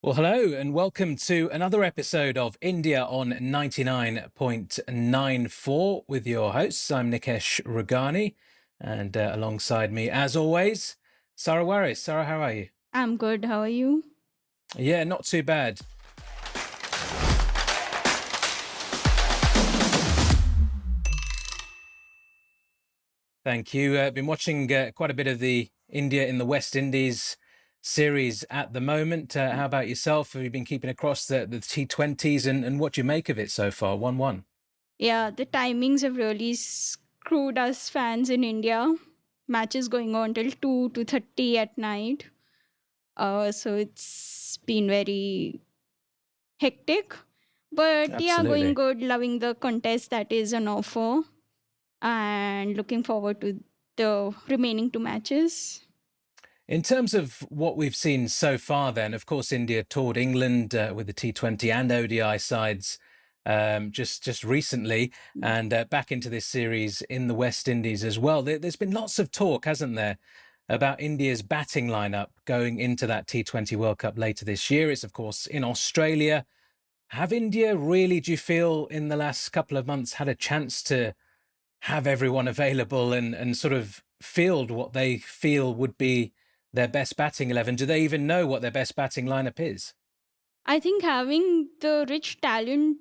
Well, hello and welcome to another episode of India on 99.94 with your hosts. I'm Nikesh Ragani and alongside me, as always, Sarah Warris. Sarah, how are you? I'm good. How are you? Yeah, not too bad. Thank you. Been watching quite a bit of the India in the West Indies series at the moment. How about yourself? Have you been keeping across the T20s and what do you make of it so far? 1-1. Yeah, the timings have really screwed us fans in India. Matches going on till 2 to 30 at night. So it's been very hectic. But yeah, going Absolutely. good. Loving the contest that is on offer. And looking forward to the remaining two matches. In terms of what we've seen so far, then, of course, India toured England with the T20 and ODI sides just recently, and back into this series in the West Indies as well. There's been lots of talk, hasn't there, about India's batting lineup going into that T20 World Cup later this year. It's, of course, in Australia. Have India really, do you feel, in the last couple of months had a chance to have everyone available and sort of field what they feel would be their best batting 11? Do they even know what their best batting lineup is? I think having the rich talent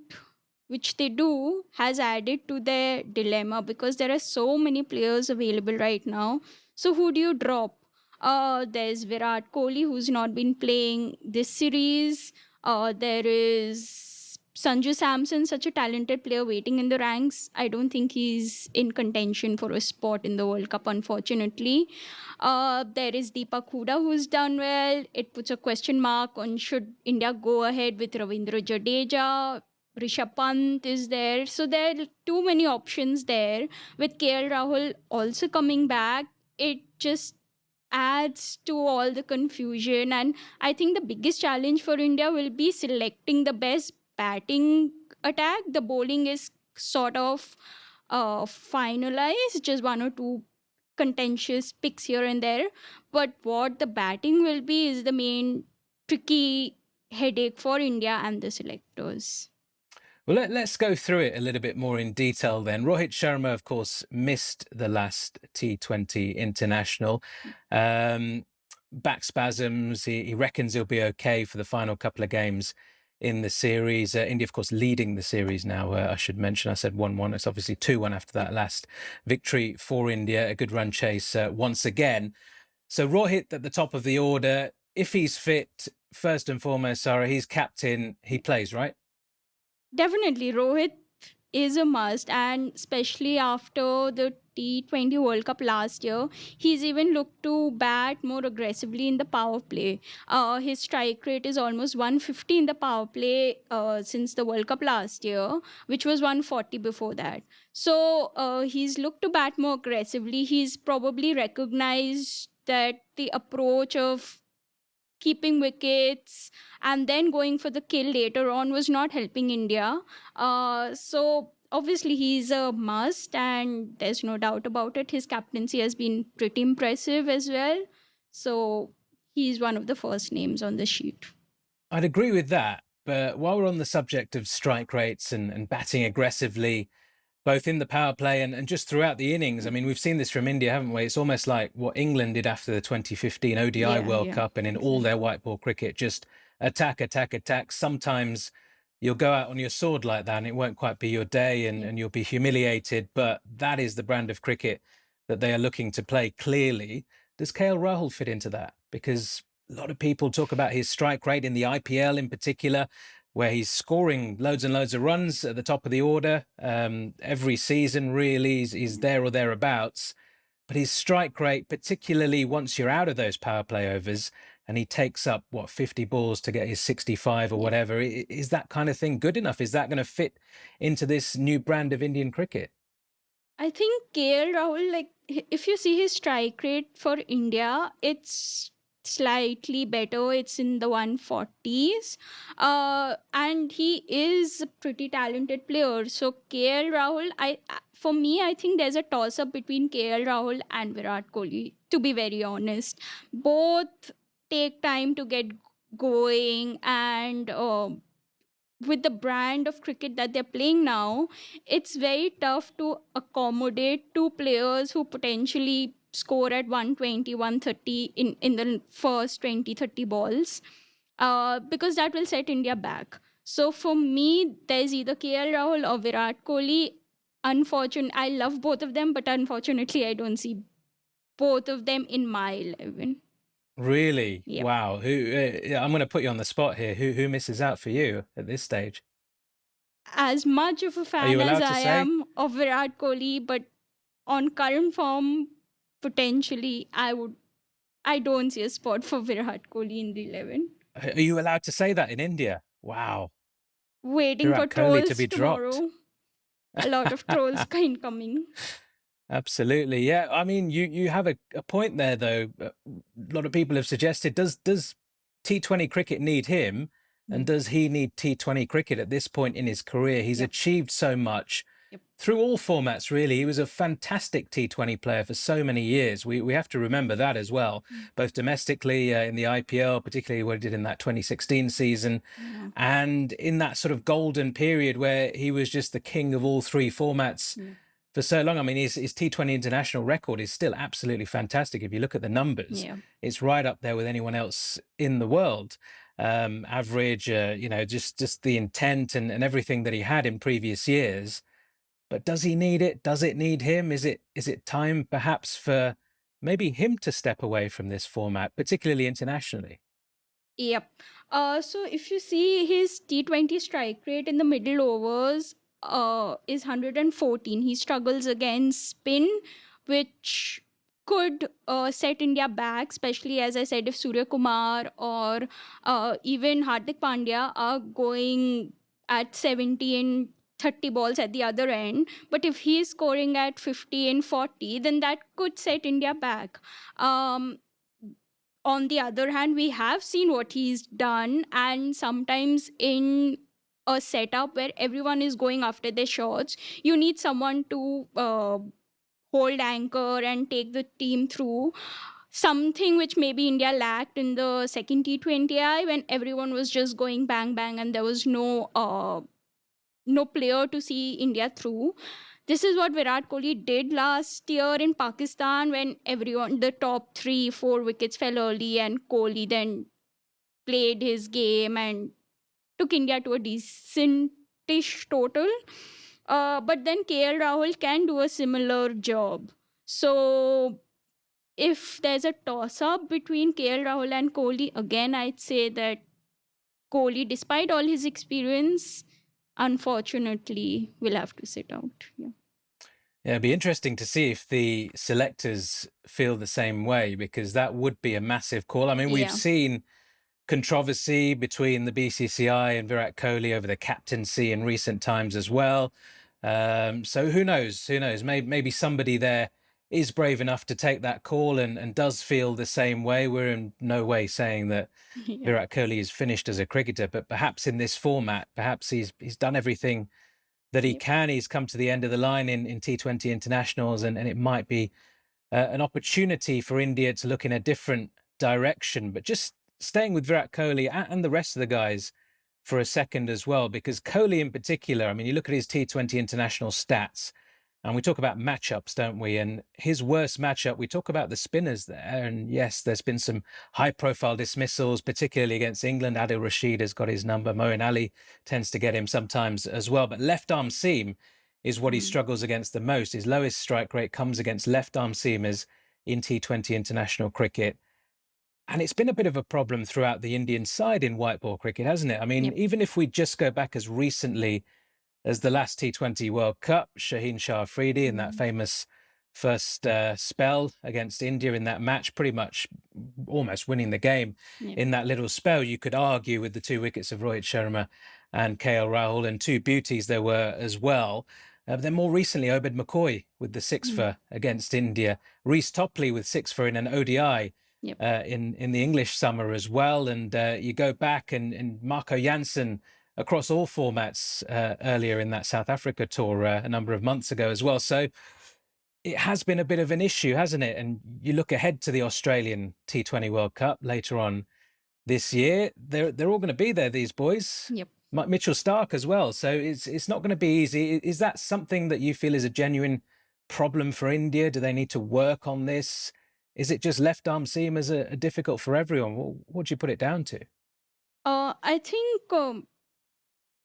which they do has added to their dilemma because there are so many players available right now. So who do you drop? There's Virat Kohli who's not been playing this series. There is Sanju Samson, such a talented player waiting in the ranks. I don't think he's in contention for a spot in the World Cup, unfortunately. There is Deepak Hooda who's done well. It puts a question mark on should India go ahead with Ravindra Jadeja. Rishabh Pant is there. So there are too many options there. With KL Rahul also coming back, it just adds to all the confusion. And I think the biggest challenge for India will be selecting the best batting attack. The bowling is sort of finalized, just one or two contentious picks here and there. But what the batting will be is the main tricky headache for India and the selectors. Well, let's go through it a little bit more in detail then. Rohit Sharma, of course, missed the last T20 international. Um, Back spasms. He reckons he'll be okay for the final couple of games in the series. India, of course, leading the series now. I should mention, I said 1-1. It's obviously 2-1 after that last victory for India. A good run chase once again. So Rohit at the top of the order. If he's fit, first and foremost, Sarah, he's captain. He plays, right? Definitely, Rohit is a must, and especially after the T20 World Cup last year, he's even looked to bat more aggressively in the power play. His strike rate is almost 150 in the power play since the World Cup last year, which was 140 before that. So he's looked to bat more aggressively. He's probably recognized that the approach of keeping wickets and then going for the kill later on was not helping India. So obviously he's a must, and there's no doubt about it. His captaincy has been pretty impressive as well. So he's one of the first names on the sheet. I'd agree with that. But while we're on the subject of strike rates and batting aggressively, both in the power play and just throughout the innings, I mean, we've seen this from India, haven't we? It's almost like what England did after the 2015 ODI Yeah, World yeah, Cup and in all exactly. their white ball cricket, just attack, attack, attack. Sometimes you'll go out on your sword like that and it won't quite be your day and you'll be humiliated. But that is the brand of cricket that they are looking to play clearly. Does KL Rahul fit into that? Because a lot of people talk about his strike rate in the IPL in particular, where he's scoring loads and loads of runs at the top of the order every season, really. He's there or thereabouts. But his strike rate, particularly once you're out of those power play overs and he takes up, 50 balls to get his 65 or Yeah. whatever, is that kind of thing good enough? Is that going to fit into this new brand of Indian cricket? I think KL Rahul, like, if you see his strike rate for India, it's slightly better. It's in the 140s. And he is a pretty talented player. So KL Rahul, for me, I think there's a toss up between KL Rahul and Virat Kohli, to be very honest. Both take time to get going, and with the brand of cricket that they're playing now, it's very tough to accommodate two players who potentially score at 120, 130 in the first 20, 30 balls, because that will set India back. So for me, there's either KL Rahul or Virat Kohli. I love both of them, but unfortunately, I don't see both of them in my 11. Really? Yep. Wow. Who? Yeah, I'm going to put you on the spot here. Who misses out for you at this stage? As much of a Are fan you as allowed to I say? am of Virat Kohli, but on current form, potentially, I don't see a spot for Virat Kohli in the 11. Are you allowed to say that in India? Wow. Waiting for Virat Kohli to trolls be dropped. tomorrow. A lot of trolls coming. Absolutely. Yeah. I mean, you have a point there, though. A lot of people have suggested, does T20 cricket need him? And Mm. does he need T20 cricket at this point in his career? He's Yep. achieved so much Yep. through all formats, really. He was a fantastic T20 player for so many years. We have to remember that as well, both domestically in the IPL, particularly what he did in that 2016 season, Yeah. and in that sort of golden period where he was just the king of all three formats Yeah. for so long. I mean, his T20 international record is still absolutely fantastic. If you look at the numbers, Yeah. it's right up there with anyone else in the world. Average, just the intent and everything that he had in previous years. But does he need it? Does it need him? Is it time perhaps for maybe him to step away from this format, particularly internationally? Yep. So if you see his T20 strike rate in the middle overs, is 114. He struggles against spin, which could set India back, especially as I said, if Surya Kumar or even Hardik Pandya are going at 70 and 30 balls at the other end. But if he's scoring at 50 and 40, then that could set India back. Um, on the other hand, we have seen what he's done, and sometimes in a setup where everyone is going after their shots, you need someone to hold anchor and take the team through. Something which maybe India lacked in the second T20I, when everyone was just going bang bang and there was no player to see India through. This is what Virat Kohli did last year in Pakistan, when everyone, the top 3, 4 wickets fell early, and Kohli then played his game and took India to a decentish total. But then KL Rahul can do a similar job. So if there's a toss up between KL Rahul and Kohli, again, I'd say that Kohli, despite all his experience, unfortunately, will have to sit out. Yeah. Yeah, it'd be interesting to see if the selectors feel the same way, because that would be a massive call. I mean, we've Yeah. seen controversy between the BCCI and Virat Kohli over the captaincy in recent times as well. So who knows? Who knows? Maybe somebody there is brave enough to take that call and does feel the same way. We're in no way saying that Yeah. Virat Kohli is finished as a cricketer, but perhaps in this format, perhaps he's done everything that he Yep. can. He's come to the end of the line in T20 internationals, and it might be an opportunity for India to look in a different direction. But just staying with Virat Kohli and the rest of the guys for a second as well, because Kohli in particular, I mean, you look at his T20 international stats, and we talk about matchups, don't we? And his worst matchup, we talk about the spinners there. And yes, there's been some high profile dismissals, particularly against England. Adil Rashid has got his number. Moeen Ali tends to get him sometimes as well. But left arm seam is what he struggles against the most. His lowest strike rate comes against left arm seamers in T20 international cricket. And it's been a bit of a problem throughout the Indian side in white ball cricket, hasn't it? I mean, Yep. even if we just go back as recently as the last T20 World Cup, Shaheen Shah Afridi in that famous first spell against India in that match, pretty much almost winning the game Yep. in that little spell, you could argue, with the 2 wickets of Rohit Sharma and KL Rahul, and 2 beauties there were as well. But then more recently, Obed McCoy with the 6 for against India, Reece Topley with 6 for in an ODI. Yep. In the English summer as well. And you go back and Marco Jansen across all formats earlier in that South Africa tour a number of months ago as well. So it has been a bit of an issue, hasn't it? And you look ahead to the Australian T20 World Cup later on this year. They're all going to be there, these boys. Yep. Mitchell Stark as well. So it's not going to be easy. Is that something that you feel is a genuine problem for India? Do they need to work on this? Is it just left arm seamers are difficult for everyone? What do you put it down to? I think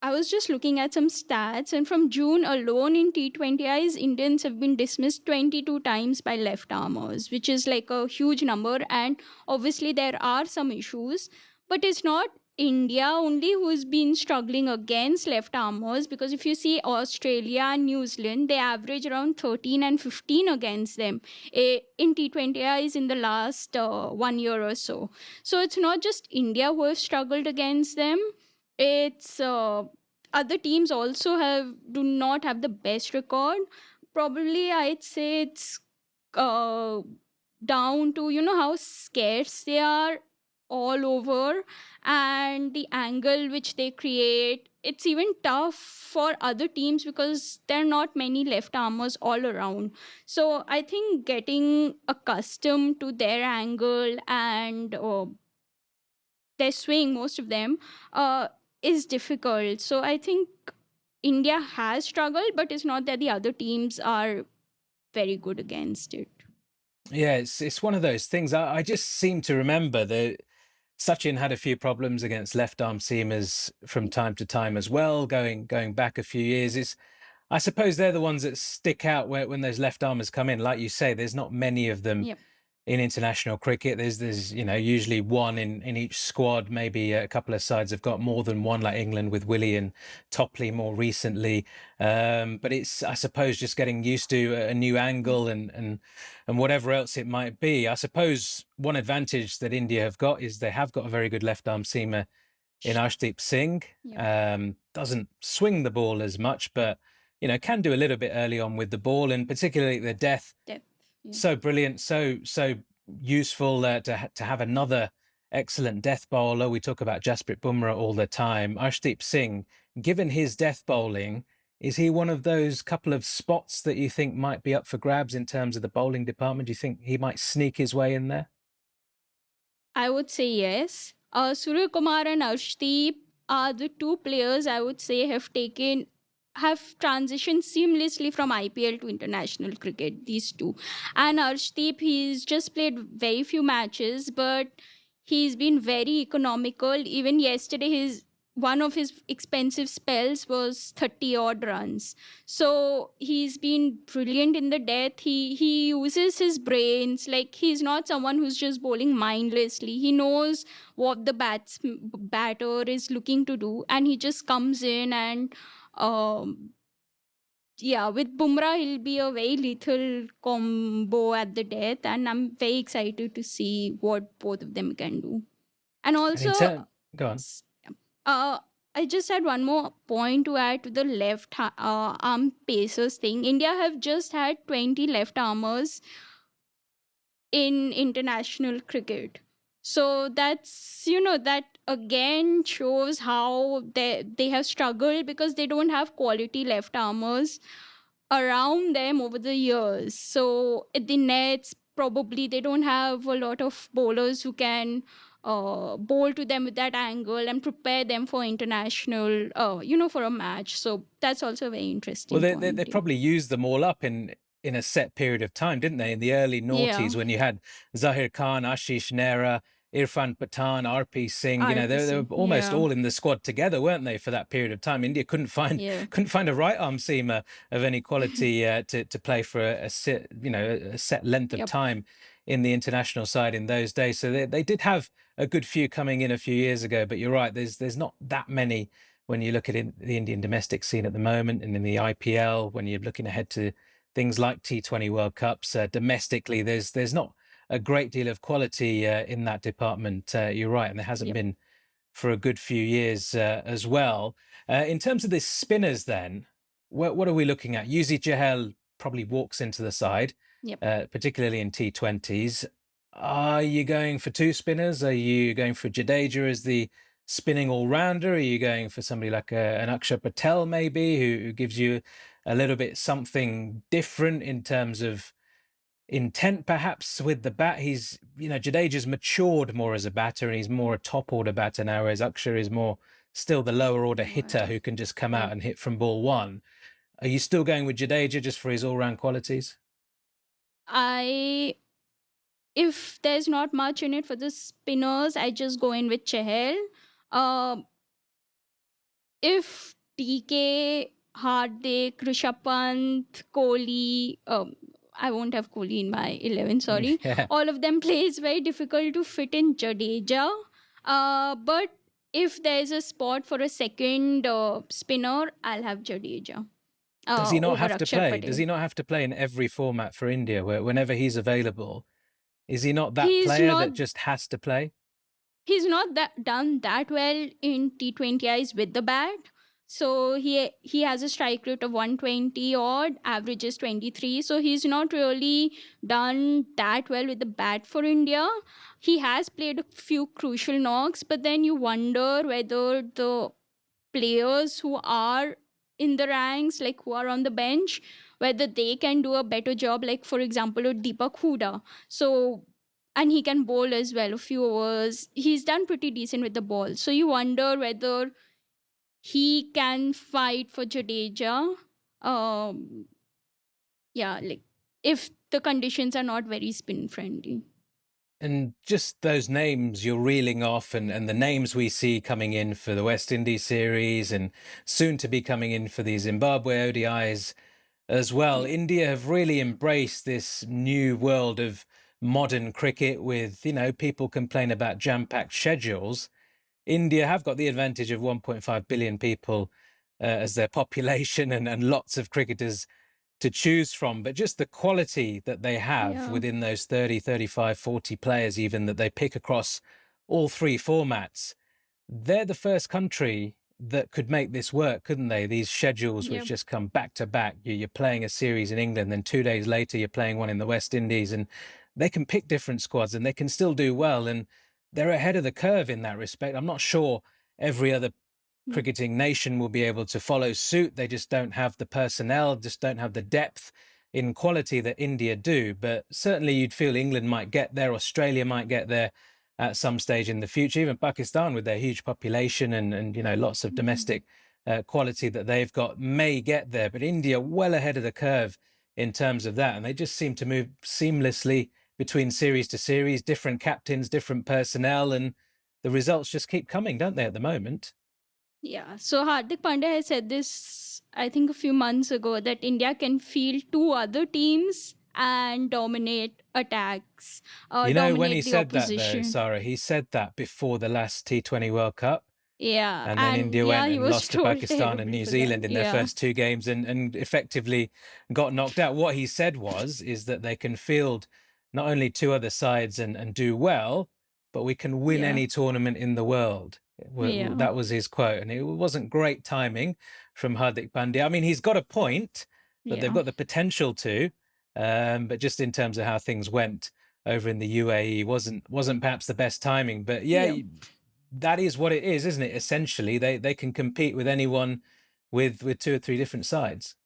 I was just looking at some stats, and from June alone in T20I's, Indians have been dismissed 22 times by left armers, which is like a huge number. And obviously, there are some issues, but it's not India only who's been struggling against left armers, because if you see Australia and New Zealand, they average around 13 and 15 against them in T20I's in the last 1 year or so. So it's not just India who has struggled against them. It's other teams also do not have the best record. Probably I'd say it's uh, down to how scarce they are all over, and the angle which they create. It's even tough for other teams because there are not many left armers all around. So I think getting accustomed to their angle and their swing, most of them, is difficult. So I think India has struggled, but it's not that the other teams are very good against it. Yeah, it's one of those things. I just seem to remember that Sachin had a few problems against left arm seamers from time to time as well, going back a few years. I suppose they're the ones that stick out when those left armers come in. Like you say, there's not many of them Yep. in international cricket. There's usually one in each squad. Maybe a couple of sides have got more than one, like England with Willie and Topley more recently. But it's, I suppose, just getting used to a new angle and whatever else it might be. I suppose one advantage that India have got is they have got a very good left arm seamer in Arshdeep Singh. Yep. Doesn't swing the ball as much, but can do a little bit early on with the ball, and particularly the death. Depth. Yeah. So brilliant, so useful to have another excellent death bowler. We talk about Jasprit Bumrah all the time. Arshdeep Singh, given his death bowling, is he one of those couple of spots that you think might be up for grabs in terms of the bowling department? Do you think he might sneak his way in there? I would say yes. Surya Kumar and Arshdeep are the two players I would say have transitioned seamlessly from IPL to international cricket. These two, and Arshdeep, he's just played very few matches, but he's been very economical. Even yesterday, his one of his expensive spells was 30 odd runs. So he's been brilliant in the death. He uses his brains. Like, he's not someone who's just bowling mindlessly. He knows what the batter is looking to do, and he just comes in and yeah, with Bumrah, he'll be a very lethal combo at the death, and I'm very excited to see what both of them can do. And And in also, turn, go on. uh, I just had one more point to add to the arm pacers thing. India have just had 20 left armers in international cricket. So that's, that again shows how they have struggled because they don't have quality left armers around them over the years. So at the nets, probably they don't have a lot of bowlers who can bowl to them with that angle and prepare them for international, for a match. So that's also a very Well, interesting they point. probably used them all up in a set period of time, didn't they? In the early Yeah. noughties, when you had Zahir Khan, Ashish Nehra, Irfan Pathan, RP Singh, they were RPC. almost Yeah. all in the squad together, weren't they, for that period of time? India couldn't find Yeah. a right arm seamer of any quality to play for a set length of Yep. time in the international side in those days. So they did have a good few coming in a few years ago, but you're right, there's not that many when you look at the Indian domestic scene at the moment, and in the IPL, when you're looking ahead to things like T20 World Cups domestically, there's not a great deal of quality in that department. You're right, and there hasn't Yep. been for a good few years as well. In terms of the spinners, then, what are we looking at? Yuzi Chahal probably walks into the side, Yep. particularly in T20s. Are you going for two spinners? Are you going for Jadeja as the spinning all-rounder? Are you going for somebody like an Akshar Patel, maybe, who gives you a little bit something different in terms of intent perhaps with the bat. He's, Jadeja's matured more as a batter and he's more a top order batter now, whereas Akshar is more still the lower order hitter Well, who can just come out yep. and hit from ball one. Are you still going with Jadeja just for his all round qualities? I If there's not much in it for the spinners, I just go in with Chahal. Um, if TK, Hardik, Rishabh Pant, Kohli, I won't have Kohli in my 11, sorry. Yeah. All of them play, it's very difficult to fit in Jadeja. But if there's a spot for a second spinner, I'll have Jadeja Does he not over have to Akshar play? Does Patel. he not have to play in every format for India, where whenever he's available? Is he not that He's player not that just has to play? he's not that done that well in T20I's with the bat. So he has a strike rate of 120 odd, averages 23. So he's not really done that well with the bat for India. He has played a few crucial knocks, but then you wonder whether the players who are in the ranks, like who are on the bench, whether they can do a better job, like for example a Deepak Huda. So, and he can bowl as well a few overs, he's done pretty decent with the ball, so you wonder whether he can fight for Jadeja. um yeah, like if the conditions are not very spin friendly. And just those names you're reeling off, and the names we see coming in for the West Indies series and soon to be coming in for the Zimbabwe ODIs as well. Yeah, India have really embraced this new world of modern cricket with, people complain about jam-packed schedules. India have got the advantage of 1.5 billion people as their population and lots of cricketers to choose from, but just the quality that they have yeah, within those 30, 35, 40 players, even that they pick across all three formats. They're the first country that could make this work, couldn't they? These schedules which yep, just come back to back. You're playing a series in England, then 2 days later you're playing one in the West Indies, and they can pick different squads and they can still do well. And they're ahead of the curve in that respect. I'm not sure every other mm, cricketing nation will be able to follow suit. They just don't have the personnel, just don't have the depth in quality that India do. But certainly you'd feel England might get there, Australia might get there at some stage in the future, even Pakistan with their huge population and lots of mm, domestic quality that they've got may get there. But India well ahead of the curve in terms of that. And they just seem to move seamlessly between series to series, different captains, different personnel, and the results just keep coming, don't they, at the moment? yeah. So Hardik Pandya has said this, I think, a few months ago, that India can field two other teams and dominate attacks, When he dominate the said that, though, opposition. Sarah, he said that before the last T20 World Cup. Yeah, And then and India yeah, went he and was lost to trolled Pakistan and terribly New for that. Zealand in their Yeah, first two games and effectively got knocked out. What he said is that they can field not only two other sides and do well, but we can win yeah, any tournament in the world. yeah, That was his quote. And it wasn't great timing from Hardik Pandya. I mean, he's got a point that they've yeah, got the potential to, but just in terms of how things went over in the UAE wasn't perhaps the best timing. But yeah, yeah, that is what it is, isn't it? Essentially, they can compete with anyone with two or three different sides.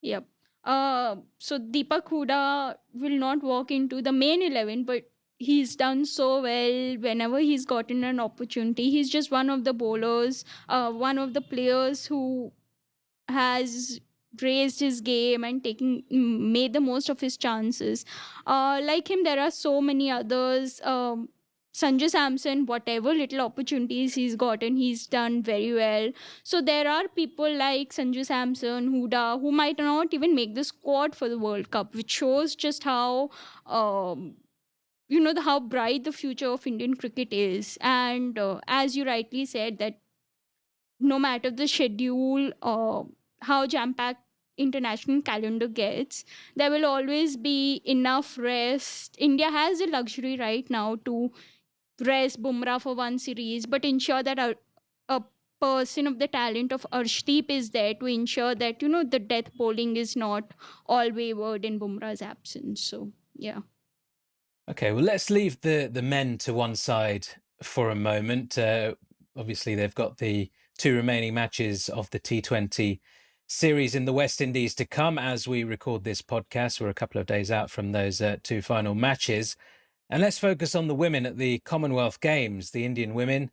yep. So Deepak Huda will not walk into the main 11, but he's done so well whenever he's gotten an opportunity. He's just one of the bowlers, one of the players who has raised his game and taken made the most of his chances. Like him, there are so many others. Sanjay Samson, whatever little opportunities he's gotten, he's done very well. So there are people like Sanjay Samson, Huda, who might not even make the squad for the World Cup, which shows just how how bright the future of Indian cricket is. And as you rightly said, that no matter the schedule or how jam packed international calendar gets, there will always be enough rest. India has the luxury right now to rest Bumrah for one series, but ensure that a person of the talent of Arshdeep is there to ensure that the death bowling is not all wavered in Bumrah's absence. So yeah, Okay, well, let's leave the men to one side for a moment. Obviously, they've got the two remaining matches of the T20 series in the West Indies to come as we record this podcast. We're a couple of days out from those two final matches. And let's focus on the women at the Commonwealth Games. The Indian women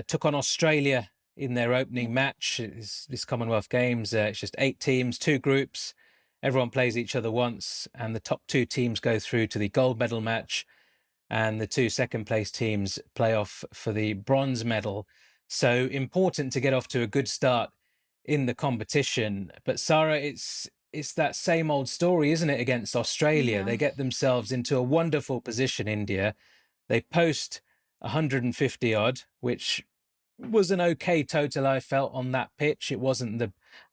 took on Australia in their opening match. This Commonwealth Games, it's just 8 teams, 2 groups. Everyone plays each other once, and the top 2 teams go through to the gold medal match, and the 2 second place teams play off for the bronze medal. So important to get off to a good start in the competition. But Sarah, it's that same old story, isn't it, against Australia? Yeah. They get themselves into a wonderful position, India. They post 150 odd, which was an okay total, I felt, on that pitch. It wasn't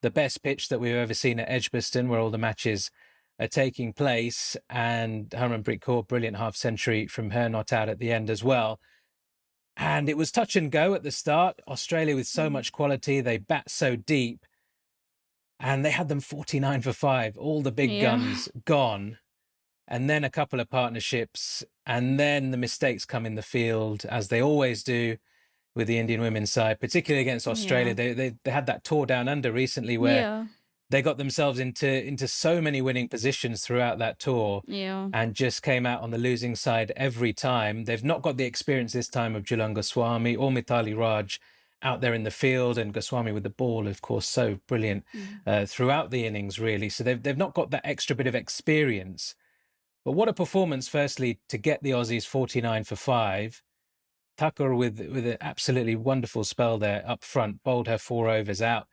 the best pitch that we've ever seen at Edgbaston, where all the matches are taking place. And Harmanpreet Kaur, brilliant half century from her, not out at the end as well. And it was touch and go at the start. Australia with so much quality, they bat so deep, and they had them 49 for 5, all the big guns gone. And then a couple of partnerships, and then the mistakes come in the field, as they always do with the Indian women's side, particularly against Australia. They had that tour down under recently where they got themselves into so many winning positions throughout that tour, and just came out on the losing side every time. They've not got the experience this time of Julan Goswami or Mithali Raj out there in the field, and Goswami with the ball, of course, so brilliant throughout the innings, really. So they've not got that extra bit of experience. But what a performance, firstly, to get the Aussies 49 for 5. Thakur with an absolutely wonderful spell there up front, bowled her 4 overs out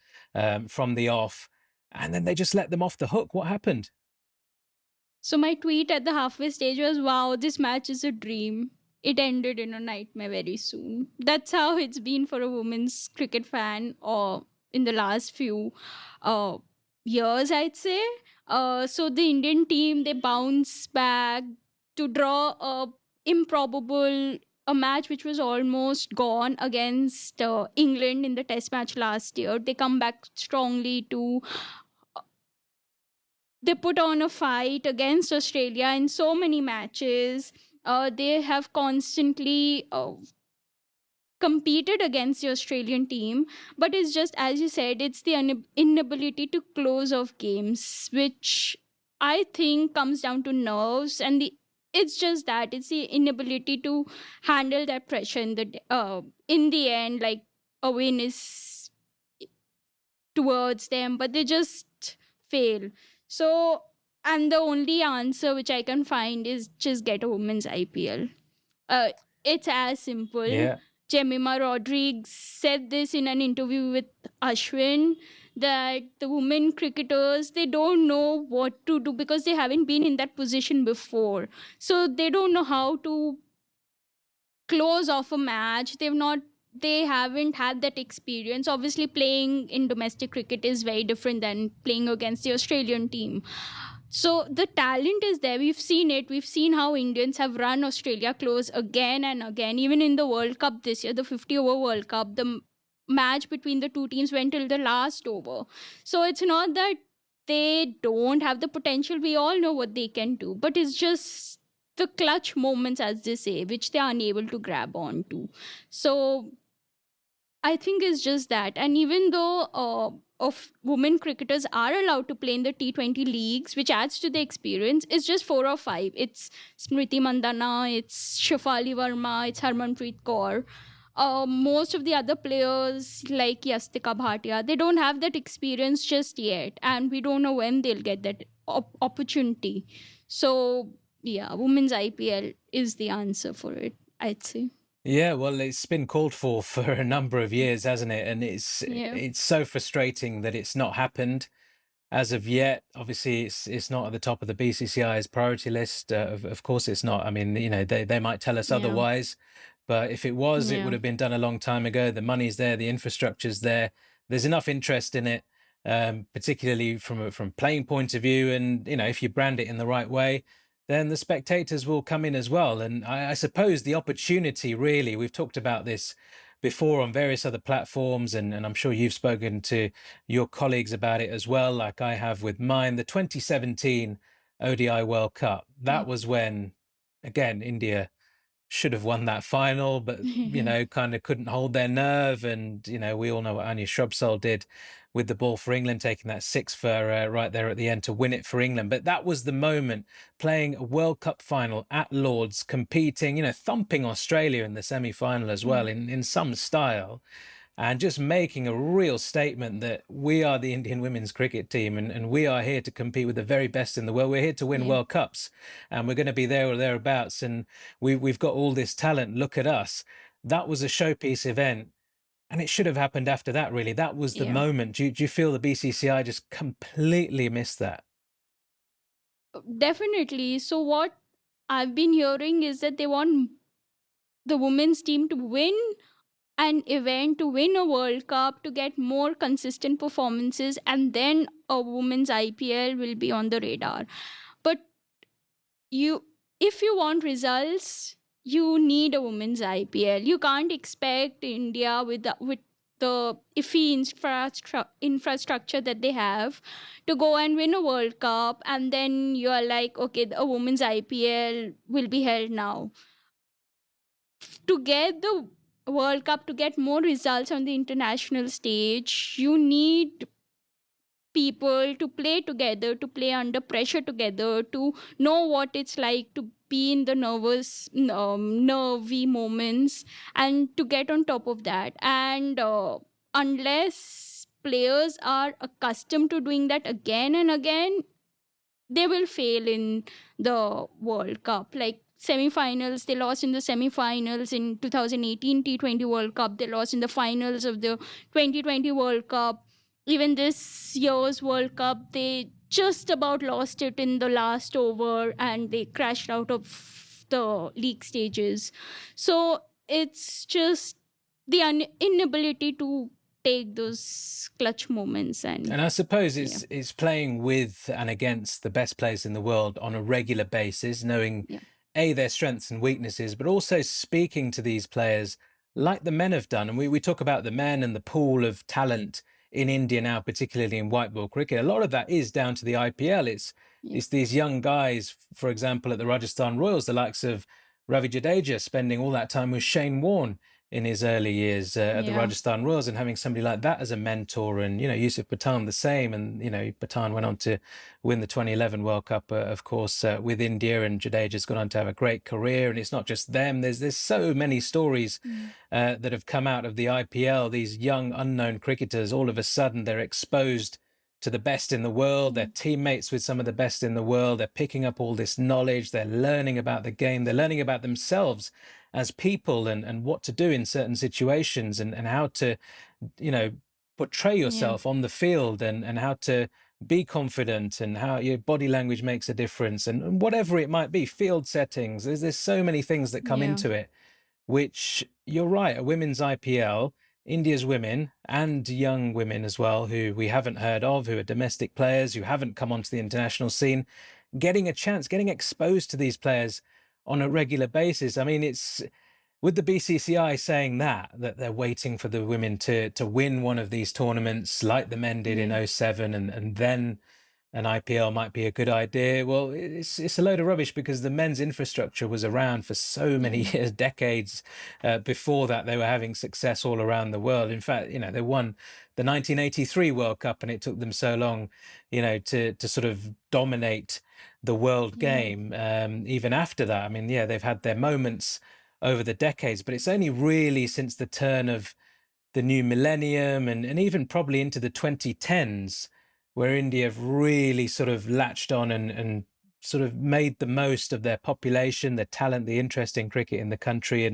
from the off, and then they just let them off the hook. What happened? So my tweet at the halfway stage was, wow, this match is a dream. It ended in a nightmare very soon. That's how it's been for a women's cricket fan, or in the last few years, I'd say. So the Indian team, they bounce back to draw a match which was almost gone against England in the test match last year. They come back strongly to they put on a fight against Australia in so many matches. They have constantly competed against the Australian team, but it's just, as you said, it's the inability to close off games, which I think comes down to nerves, and it's just that it's the inability to handle that pressure in the end. Like, a win is towards them, but they just fail. So, and the only answer which I can find is just get a women's IPL. It's as simple. Yeah. Jemima Rodriguez said this in an interview with Ashwin, that the women cricketers, they don't know what to do because they haven't been in that position before. So they don't know how to close off a match. They haven't had that experience. Obviously, playing in domestic cricket is very different than playing against the Australian team. So the talent is there. We've seen it. We've seen how Indians have run Australia close again and again. Even in the World Cup this year, the 50-over World Cup, the match between the two teams went till the last over. So it's not that they don't have the potential. We all know what they can do. But it's just the clutch moments, as they say, which they are unable to grab onto. So I think it's just that. And even though of women cricketers are allowed to play in the T20 leagues, which adds to the experience, it's just 4 or 5. It's Smriti Mandana, it's Shafali Verma, it's Harmanpreet Kaur. Most of the other players like Yastika Bhatia, they don't have that experience just yet, and we don't know when they'll get that opportunity. So yeah, women's IPL is the answer for it, I'd say. Yeah, well, it's been called for a number of years, hasn't it? And it's so frustrating that it's not happened as of yet. Obviously, it's not at the top of the BCCI's priority list. Of course, it's not. I mean, you know, they might tell us otherwise, but if it was, it would have been done a long time ago. The money's there, the infrastructure's there. There's enough interest in it, particularly from playing point of view. And you know, if you brand it in the right way, then the spectators will come in as well. And I suppose the opportunity, really, we've talked about this before on various other platforms, and I'm sure you've spoken to your colleagues about it as well, like I have with mine, the 2017 ODI World Cup. That was when, again, India should have won that final, but, kind of couldn't hold their nerve. And, we all know what Anya Shrubsole did with the ball for England, taking that six for right there at the end to win it for England. But that was the moment, playing a World Cup final at Lord's, competing, thumping Australia in the semi-final as well in some style, and just making a real statement that we are the Indian women's cricket team, and we are here to compete with the very best in the world. We're here to win World Cups, and we're going to be there or thereabouts. And we've got all this talent. Look at us. That was a showpiece event, and it should have happened after that, really. That was the moment. Do you feel the BCCI just completely missed that? Definitely. So what I've been hearing is that they want the women's team to win an event, to win a World Cup, to get more consistent performances, and then a women's IPL will be on the radar. But if you want results, you need a women's IPL. You can't expect India with the iffy infrastructure that they have to go and win a World Cup, and then you're like, okay, a women's IPL will be held now. To get the World Cup, to get more results on the international stage, you need people to play together, to play under pressure together, to know what it's like to be in the nervy moments, and to get on top of that. And unless players are accustomed to doing that again and again, they will fail in the World Cup. Like semi-finals, they lost in the semi-finals in 2018 T20 World Cup. They lost in the finals of the 2020 World Cup. Even this year's World Cup, they just about lost it in the last over, and they crashed out of the league stages. So it's just the inability to take those clutch moments. And I suppose it's playing with and against the best players in the world on a regular basis, knowing their strengths and weaknesses, but also speaking to these players like the men have done. And we talk about the men and the pool of talent in India now, particularly in white ball cricket. A lot of that is down to the IPL. It's these young guys, for example, at the Rajasthan Royals, the likes of Ravi Jadeja, spending all that time with Shane Warne in his early years at the Rajasthan Royals, and having somebody like that as a mentor. And, Yusuf Pathan the same. And, Pathan went on to win the 2011 World Cup, of course, with India, and Jadeja's gone on to have a great career. And it's not just them. There's so many stories that have come out of the IPL. These young, unknown cricketers, all of a sudden, they're exposed to the best in the world. They're teammates with some of the best in the world. They're picking up all this knowledge. They're learning about the game. They're learning about themselves as people, and what to do in certain situations, and how to, portray yourself on the field, and how to be confident, and how your body language makes a difference, and whatever it might be, field settings. There's so many things that come into it, which, you're right, a women's IPL, India's women and young women as well, who we haven't heard of, who are domestic players, who haven't come onto the international scene, getting a chance, getting exposed to these players on a regular basis. I mean, it's with the BCCI saying that they're waiting for the women to win one of these tournaments like the men did in 07, and then an IPL might be a good idea. Well, it's a load of rubbish, because the men's infrastructure was around for so many years, decades before that. They were having success all around the world. In fact, they won the 1983 World Cup, and it took them so long, to sort of dominate the world game. Even after that, I mean, they've had their moments over the decades, but it's only really since the turn of the new millennium, and even probably into the 2010s, where India have really sort of latched on and sort of made the most of their population, their talent, the interest in cricket in the country,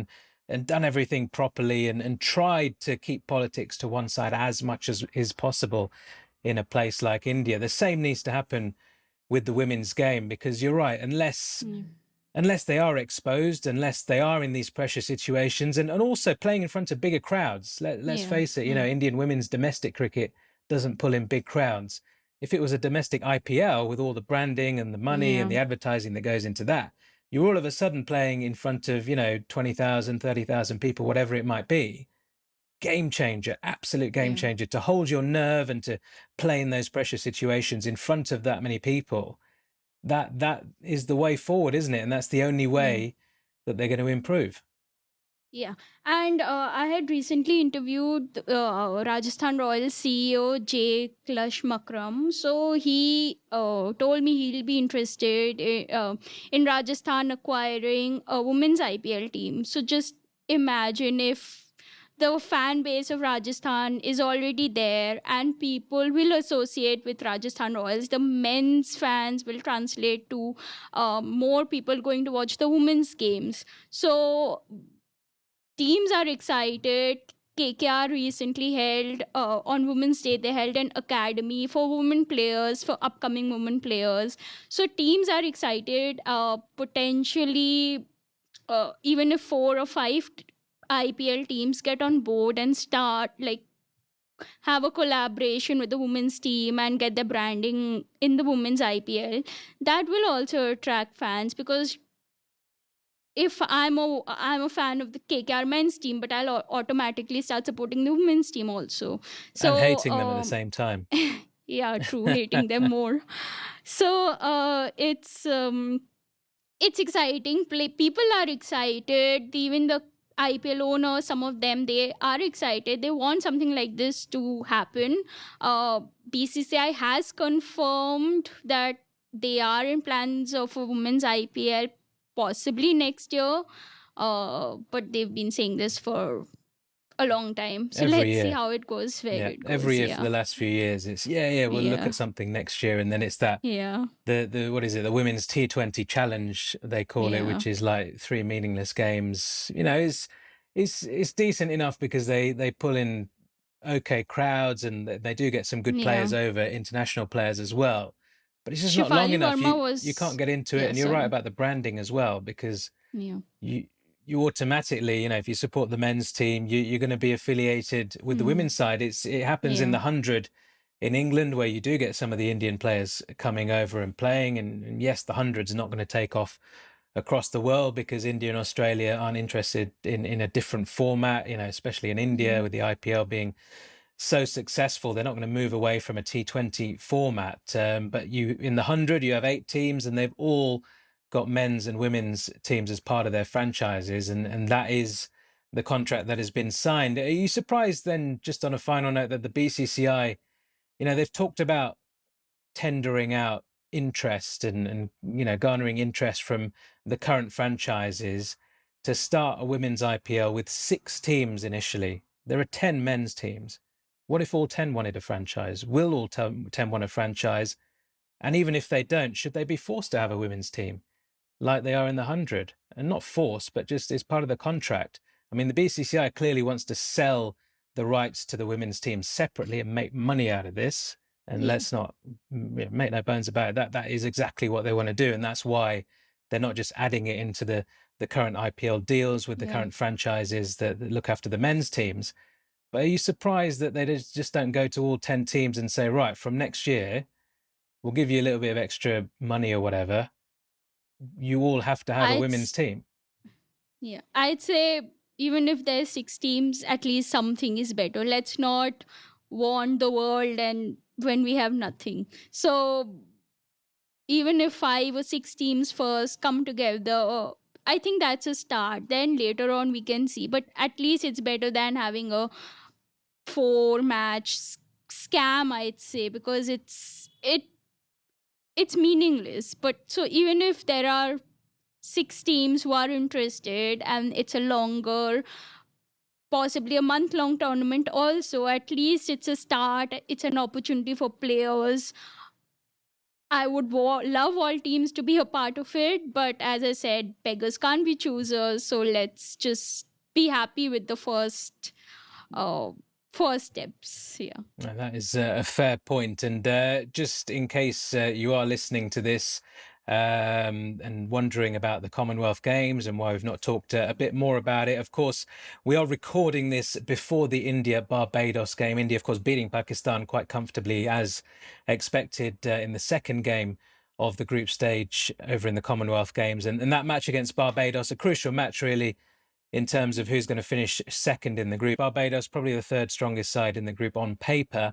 and done everything properly, and tried to keep politics to one side as much as is possible in a place like India. The same needs to happen with the women's game, because you're right, unless they are exposed, unless they are in these pressure situations, and also playing in front of bigger crowds. Let's face it, Indian women's domestic cricket doesn't pull in big crowds. If it was a domestic IPL with all the branding and the money and the advertising that goes into that, you're all of a sudden playing in front of, 20,000, 30,000 people, whatever it might be. Game changer, absolute game changer, to hold your nerve and to play in those pressure situations in front of that many people. That is the way forward, isn't it? And that's the only way that they're going to improve. Yeah, and I had recently interviewed Rajasthan Royals CEO J. Klush Makram. So he told me he'll be interested in Rajasthan acquiring a women's IPL team. So just imagine if the fan base of Rajasthan is already there and people will associate with Rajasthan Royals. The men's fans will translate to more people going to watch the women's games. So teams are excited. KKR recently held on Women's Day, they held an academy for women players, for upcoming women players. So teams are excited. Potentially, even if 4 or 5 IPL teams get on board and start like have a collaboration with the women's team and get the branding in the women's IPL, that will also attract fans because if I'm a fan of the KKR men's team, but I'll automatically start supporting the women's team also. And So hating them at the same time. yeah, true, hating them more. So it's exciting. People are excited. Even the IPL owners, some of them, they are excited. They want something like this to happen. Uh, BCCI has confirmed that they are in plans of a women's IPL possibly next year. But they've been saying this for a long time. So Every let's see year. how it goes, where Yeah, it every goes. year for Yeah. the last few years, it's we'll look Yeah. at something next year, and then it's that Yeah. the what is it, the women's T20 challenge they call it, Yeah. which is like 3 meaningless games. It's decent enough because they pull in okay crowds and they do get some good Yeah. players over, international players as well. But it's just not long Shifali enough. Verma You can't was. get into it, Yeah, and you're right sorry. about the branding as well because Yeah. you you automatically, if you support the men's team, you're going to be affiliated with the Mm. women's side. It happens in Yeah. the 100 in England where you do get some of the Indian players coming over and playing, and yes, the 100's not going to take off across the world because India and Australia aren't interested in a different format, especially in India Mm. with the IPL being so successful. They're not going to move away from a T20 format. But in the 100, you have 8 teams, and they've all got men's and women's teams as part of their franchises, and that is the contract that has been signed. Are you surprised then, just on a final note, that the BCCI, they've talked about tendering out interest and garnering interest from the current franchises to start a women's IPL with 6 teams initially? There are 10 men's teams. What if all 10 wanted a franchise? Will all 10 want a franchise? And even if they don't, should they be forced to have a women's team like they are in the 100? And not forced, but just as part of the contract. I mean, the BCCI clearly wants to sell the rights to the women's team separately and make money out of this. And Yeah. let's not make no bones about it. That is exactly what they want to do. And that's why they're not just adding it into the current IPL deals with the Yeah. current franchises that look after the men's teams. But are you surprised that they just don't go to all 10 teams and say, right, from next year, we'll give you a little bit of extra money or whatever. You all have to have a I'd women's team. yeah. I'd say even if there's 6 teams, at least something is better. Let's not want the world and when we have nothing. So even if 5 or 6 teams first come together, I think that's a start. Then later on we can see. But at least it's better than having a 4 match scam, I'd say, because it's meaningless. But so even if there are 6 teams who are interested and it's a longer, possibly a month-long tournament also, at least it's a start. It's an opportunity for players. I would love all teams to be a part of it, but as I said, beggars can't be choosers. So let's just be happy with the uh, first steps. Yeah. That is a fair point. And just in case you are listening to this and wondering about the Commonwealth Games and why we've not talked a bit more about it, of course, we are recording this before the India-Barbados game. India, of course, beating Pakistan quite comfortably as expected in the second game of the group stage over in the Commonwealth Games. And that match against Barbados, a crucial match, really, in terms of who's going to finish second in the group. Barbados, probably the third strongest side in the group on paper,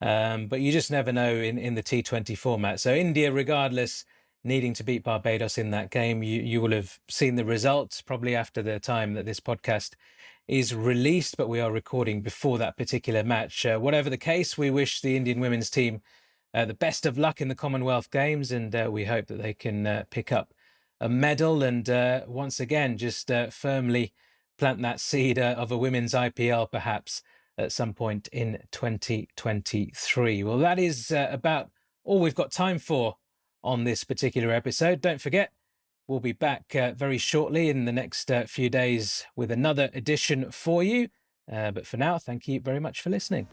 but you just never know in the T20 format. So India, regardless, needing to beat Barbados in that game. You will have seen the results probably after the time that this podcast is released, but we are recording before that particular match. Whatever the case, we wish the Indian women's team the best of luck in the Commonwealth Games, and we hope that they can pick up a medal and once again just firmly plant that seed of a women's IPL perhaps at some point in 2023. Well, that is about all we've got time for on this particular episode. Don't forget, we'll be back very shortly in the next few days with another edition for you. But for now, thank you very much for listening.